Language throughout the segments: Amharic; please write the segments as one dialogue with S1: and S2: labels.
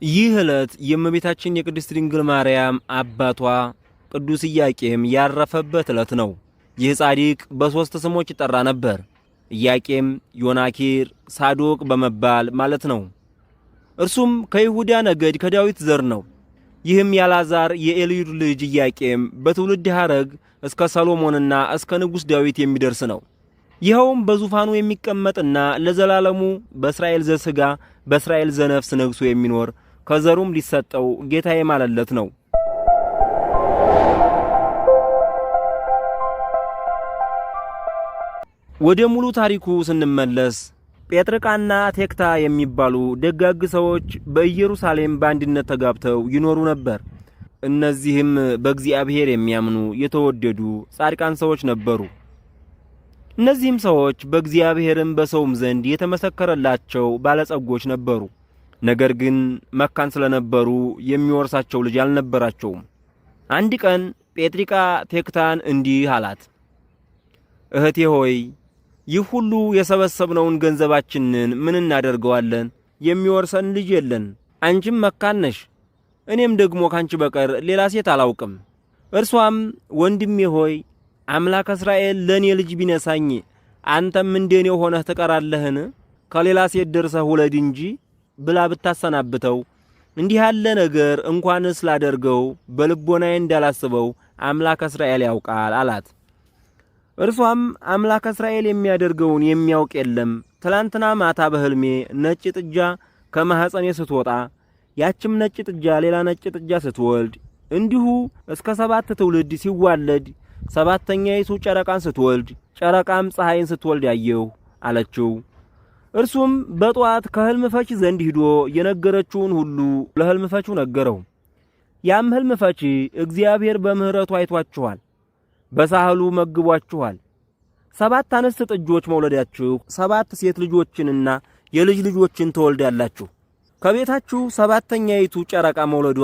S1: ይህ ዕለት የእመቤታችን የቅድስት ድንግል ማርያም አባቷ ቅዱስ ኢያቄም ያረፈበት ዕለት ነው። ይህ ጻድቅ በሦስት ስሞች ይጠራ ነበር። ኢያቄም፣ ዮናኪር፣ ሳዶቅ በመባል ማለት ነው። እርሱም ከይሁዳ ነገድ ከዳዊት ዘር ነው። ይህም ያላዛር የኤልዩድ ልጅ ኢያቄም በትውልድ ሐረግ እስከ ሰሎሞንና እስከ ንጉሥ ዳዊት የሚደርስ ነው። ይኸውም በዙፋኑ የሚቀመጥና ለዘላለሙ በእስራኤል ዘሥጋ በእስራኤል ዘነፍስ ነግሶ የሚኖር ከዘሩም ሊሰጠው ጌታ የማለለት ነው። ወደ ሙሉ ታሪኩ ስንመለስ ጴጥርቃና ቴክታ የሚባሉ ደጋግ ሰዎች በኢየሩሳሌም በአንድነት ተጋብተው ይኖሩ ነበር። እነዚህም በእግዚአብሔር የሚያምኑ የተወደዱ ጻድቃን ሰዎች ነበሩ። እነዚህም ሰዎች በእግዚአብሔርም በሰውም ዘንድ የተመሰከረላቸው ባለጸጎች ነበሩ። ነገር ግን መካን ስለነበሩ የሚወርሳቸው ልጅ አልነበራቸውም። አንድ ቀን ጴጥሪቃ ቴክታን እንዲህ አላት፣ እህቴ ሆይ ይህ ሁሉ የሰበሰብነውን ገንዘባችንን ምን እናደርገዋለን? የሚወርሰን ልጅ የለን። አንቺም መካን ነሽ፣ እኔም ደግሞ ካንቺ በቀር ሌላ ሴት አላውቅም። እርሷም ወንድሜ ሆይ አምላክ እስራኤል ለኔ ልጅ ቢነሳኝ አንተም እንደኔ ሆነህ ትቀራለህን? ከሌላ ሴት ደርሰህ ውለድ እንጂ ብላ ብታሰናብተው፣ እንዲህ ያለ ነገር እንኳንስ ላደርገው በልቦናዬ እንዳላስበው አምላክ እስራኤል ያውቃል አላት። እርሷም አምላክ እስራኤል የሚያደርገውን የሚያውቅ የለም። ትላንትና ማታ በሕልሜ ነጭ ጥጃ ከማኅፀኔ ስትወጣ፣ ያችም ነጭ ጥጃ ሌላ ነጭ ጥጃ ስትወልድ፣ እንዲሁ እስከ 7 ትውልድ ሲዋለድ ሰባተኛይቱ ጨረቃን ስትወልድ፣ ጨረቃም ፀሐይን ስትወልድ ያየሁ አለችው። እርሱም በጧት ከሕልም ፈቺ ዘንድ ሂዶ የነገረችውን ሁሉ ለሕልም ፈቺው ነገረው። ያም ሕልም ፈቺ እግዚአብሔር በምሕረቱ አይቷችኋል፣ በሳህሉ መግቧችኋል። 7 አንስት ጥጆች መውለዳችሁ 7 ሴት ልጆችንና የልጅ ልጆችን ትወልዳላችሁ። ከቤታችሁ ሰባተኛይቱ ጨረቃ መውለዷ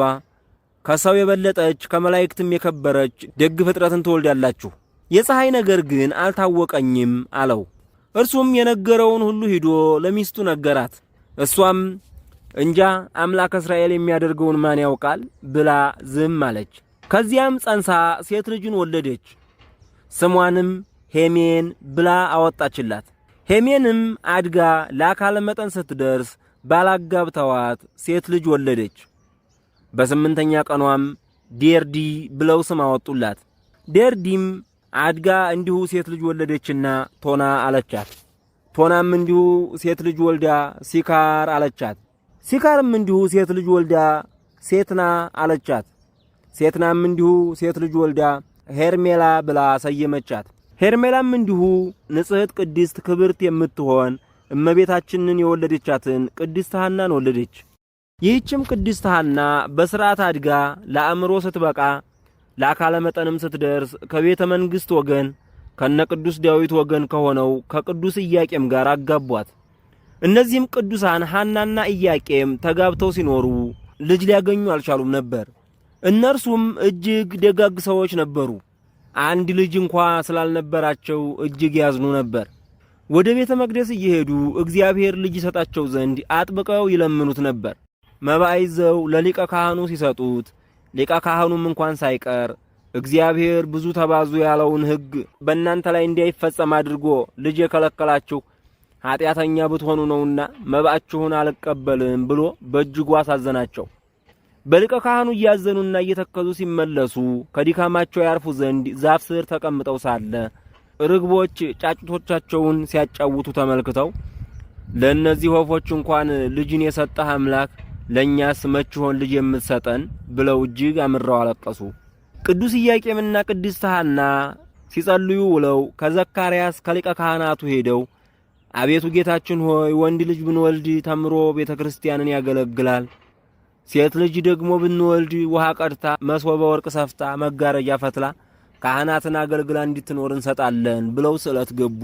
S1: ከሰው የበለጠች ከመላእክትም የከበረች ደግ ፍጥረትን ትወልዳላችሁ። የፀሐይ ነገር ግን አልታወቀኝም አለው። እርሱም የነገረውን ሁሉ ሂዶ ለሚስቱ ነገራት። እሷም እንጃ አምላክ እስራኤል የሚያደርገውን ማን ያውቃል ብላ ዝም አለች። ከዚያም ጸንሳ ሴት ልጅን ወለደች። ስሟንም ሄሜን ብላ አወጣችላት። ሄሜንም አድጋ ለአካለ መጠን ስትደርስ ባላጋብተዋት ሴት ልጅ ወለደች። በስምንተኛ ቀኗም ዴርዲ ብለው ስም አወጡላት። ዴርዲም አድጋ እንዲሁ ሴት ልጅ ወለደችና ቶና አለቻት። ቶናም እንዲሁ ሴት ልጅ ወልዳ ሲካር አለቻት። ሲካርም እንዲሁ ሴት ልጅ ወልዳ ሴትና አለቻት። ሴትናም እንዲሁ ሴት ልጅ ወልዳ ሄርሜላ ብላ ሰየመቻት። ሄርሜላም እንዲሁ ንጽሕት ቅድስት ክብርት የምትሆን እመቤታችንን የወለደቻትን ቅድስት ሐናን ወለደች። ይህችም ቅድስት ሐና በሥርዓት አድጋ ለአእምሮ ስትበቃ ለአካለ መጠንም ስትደርስ ከቤተ መንግሥት ወገን ከነ ቅዱስ ዳዊት ወገን ከሆነው ከቅዱስ ኢያቄም ጋር አጋቧት። እነዚህም ቅዱሳን ሐናና ኢያቄም ተጋብተው ሲኖሩ ልጅ ሊያገኙ አልቻሉም ነበር። እነርሱም እጅግ ደጋግ ሰዎች ነበሩ። አንድ ልጅ እንኳ ስላልነበራቸው እጅግ ያዝኑ ነበር። ወደ ቤተ መቅደስ እየሄዱ እግዚአብሔር ልጅ ይሰጣቸው ዘንድ አጥብቀው ይለምኑት ነበር። መባዓ ይዘው ለሊቀ ካህኑ ሲሰጡት ሊቀ ካህኑም እንኳን ሳይቀር እግዚአብሔር ብዙ ተባዙ ያለውን ሕግ በእናንተ ላይ እንዳይፈጸም አድርጎ ልጅ የከለከላችሁ ኀጢአተኛ ብትሆኑ ነውና መባችሁን አልቀበልም ብሎ በእጅጉ አሳዘናቸው። በሊቀ ካህኑ እያዘኑና እየተከዙ ሲመለሱ ከድካማቸው ያርፉ ዘንድ ዛፍ ስር ተቀምጠው ሳለ ርግቦች ጫጩቶቻቸውን ሲያጫውቱ ተመልክተው ለእነዚህ ወፎች እንኳን ልጅን የሰጠህ አምላክ ለእኛስ መች ሆን ልጅ የምትሰጠን ብለው እጅግ አምረው አለቀሱ። ቅዱስ ኢያቄምና ቅድስት ሐና ሲጸልዩ ውለው ከዘካርያስ ከሊቀ ካህናቱ ሄደው አቤቱ ጌታችን ሆይ ወንድ ልጅ ብንወልድ ተምሮ ቤተ ክርስቲያንን ያገለግላል፣ ሴት ልጅ ደግሞ ብንወልድ ውሃ ቀድታ መሶበ ወርቅ ሰፍታ መጋረጃ ፈትላ ካህናትን አገልግላ እንድትኖር እንሰጣለን ብለው ስዕለት ገቡ።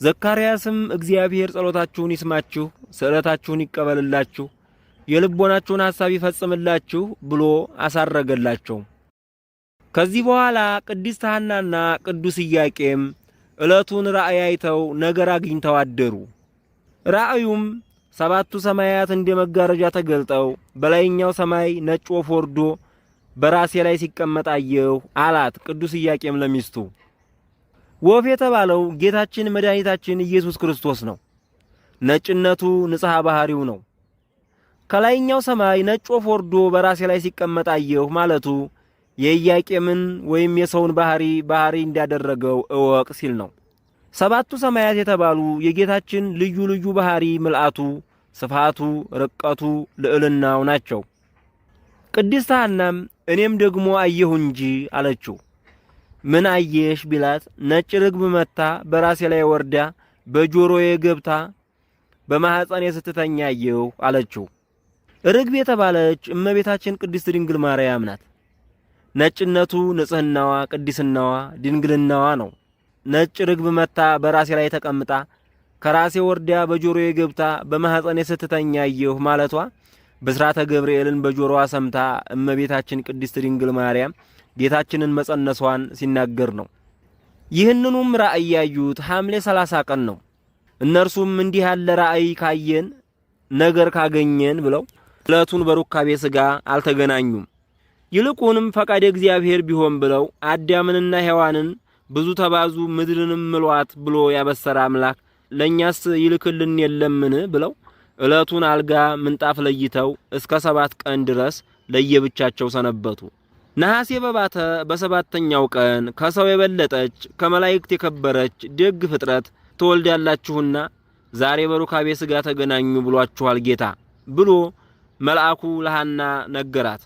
S1: ዘካርያስም እግዚአብሔር ጸሎታችሁን ይስማችሁ፣ ስዕለታችሁን ይቀበልላችሁ፣ የልቦናችሁን ሐሳብ ይፈጽምላችሁ ብሎ አሳረገላቸው። ከዚህ በኋላ ቅድስት ሐናና ቅዱስ ኢያቄም ዕለቱን ራእይ አይተው ነገር አግኝተው አደሩ። ራእዩም ሰባቱ ሰማያት እንደ መጋረጃ ተገልጠው በላይኛው ሰማይ ነጭ ወፍ ወርዶ በራሴ ላይ ሲቀመጥ አየሁ አላት ቅዱስ ኢያቄም ለሚስቱ። ወፍ የተባለው ጌታችን መድኃኒታችን ኢየሱስ ክርስቶስ ነው። ነጭነቱ ንጽሐ ባህሪው ነው። ከላይኛው ሰማይ ነጭ ወፍ ወርዶ በራሴ ላይ ሲቀመጥ አየሁ ማለቱ የኢያቄምን ወይም የሰውን ባህሪ እንዳደረገው እወቅ ሲል ነው። ሰባቱ ሰማያት የተባሉ የጌታችን ልዩ ልዩ ባህሪ ምልአቱ፣ ስፋቱ፣ ርቀቱ፣ ልዕልናው ናቸው። ቅድስት ሐናም እኔም ደግሞ አየሁ እንጂ አለችው። ምን አየሽ ቢላት ነጭ ርግብ መታ በራሴ ላይ ወርዳ በጆሮዬ ገብታ በማኅፀኔ ስትተኛ አየሁ አለችው። ርግብ የተባለች እመቤታችን ቅድስት ድንግል ማርያም ናት። ነጭነቱ ንጽሕናዋ፣ ቅድስናዋ፣ ድንግልናዋ ነው። ነጭ ርግብ መታ በራሴ ላይ ተቀምጣ ከራሴ ወርዳ በጆሮዬ ገብታ በማኅፀኔ ስትተኛ አየሁ ማለቷ ብስራተ ገብርኤልን በጆሮዋ ሰምታ እመቤታችን ቅድስት ድንግል ማርያም ጌታችንን መጸነሷን ሲናገር ነው። ይህንኑም ራእይ ያዩት ሐምሌ 30 ቀን ነው። እነርሱም እንዲህ ያለ ራእይ ካየን ነገር ካገኘን ብለው ዕለቱን በሩካቤ ሥጋ አልተገናኙም። ይልቁንም ፈቃደ እግዚአብሔር ቢሆን ብለው አዳምንና ሔዋንን ብዙ ተባዙ ምድርንም ምሏት ብሎ ያበሰረ አምላክ ለእኛስ ይልክልን የለምን ብለው ዕለቱን አልጋ ምንጣፍ ለይተው እስከ 7 ቀን ድረስ ለየብቻቸው ሰነበቱ። ነሐሴ በባተ በሰባተኛው ቀን ከሰው የበለጠች ከመላእክት የከበረች ደግ ፍጥረት ትወልዳላችሁና ዛሬ በሩካቤ ሥጋ ተገናኙ ብሏችኋል ጌታ ብሎ መልአኩ ለሐና ነገራት።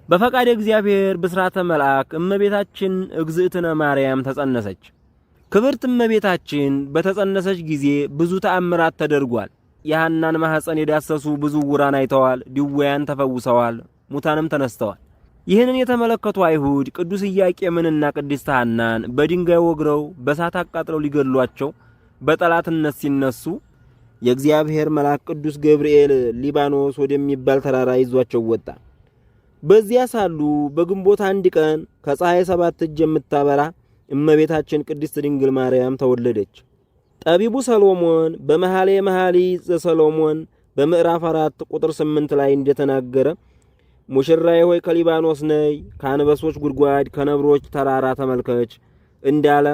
S1: በፈቃደ እግዚአብሔር ብስራተ መልአክ እመቤታችን እግዝእትነ ማርያም ተጸነሰች። ክብርት እመቤታችን በተጸነሰች ጊዜ ብዙ ተአምራት ተደርጓል። የሐናን ማኅፀን የዳሰሱ ብዙ ዕውራን አይተዋል፣ ድውያን ተፈውሰዋል፣ ሙታንም ተነስተዋል። ይህንን የተመለከቱ አይሁድ ቅዱስ ኢያቄምንና ቅድስት ሐናን በድንጋይ ወግረው በእሳት አቃጥለው ሊገድሏቸው በጠላትነት ሲነሱ የእግዚአብሔር መልአክ ቅዱስ ገብርኤል ሊባኖስ ወደሚባል ተራራ ይዟቸው ወጣ። በዚያ ሳሉ በግንቦት 1 ቀን ከፀሐይ 7 እጅ የምታበራ እመቤታችን ቅድስት ድንግል ማርያም ተወለደች። ጠቢቡ ሰሎሞን በመኃልየ መኃልይ ዘሰሎሞን በምዕራፍ 4 ቁጥር 8 ላይ እንደተናገረ ሙሽራዬ ሆይ ከሊባኖስ ነይ፣ ከአንበሶች ጉድጓድ ከነብሮች ተራራ ተመልከች እንዳለ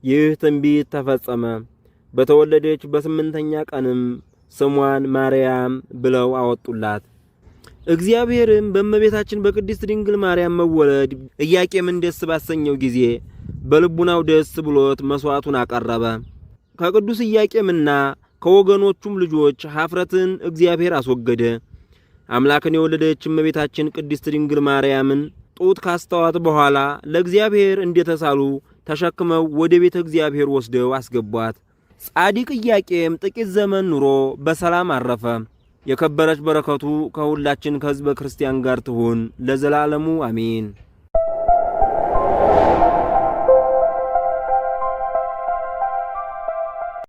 S1: ይህ ትንቢት ተፈጸመ። በተወለደች በ8ኛ ቀንም ስሟን ማርያም ብለው አወጡላት። እግዚአብሔርም በእመቤታችን በቅድስት ድንግል ማርያም መወለድ ኢያቄምን ደስ ባሰኘው ጊዜ በልቡናው ደስ ብሎት መሥዋዕቱን አቀረበ። ከቅዱስ ኢያቄምና ከወገኖቹም ልጆች ኀፍረትን እግዚአብሔር አስወገደ። አምላክን የወለደች እመቤታችን ቅድስት ድንግል ማርያምን ጡት ካስተዋት በኋላ ለእግዚአብሔር እንደተሳሉ ተሸክመው ወደ ቤተ እግዚአብሔር ወስደው አስገቧት። ጻድቅ ኢያቄም ጥቂት ዘመን ኑሮ በሰላም አረፈ። የከበረች በረከቱ ከሁላችን ከሕዝበ ክርስቲያን ጋር ትሁን ለዘላለሙ አሜን።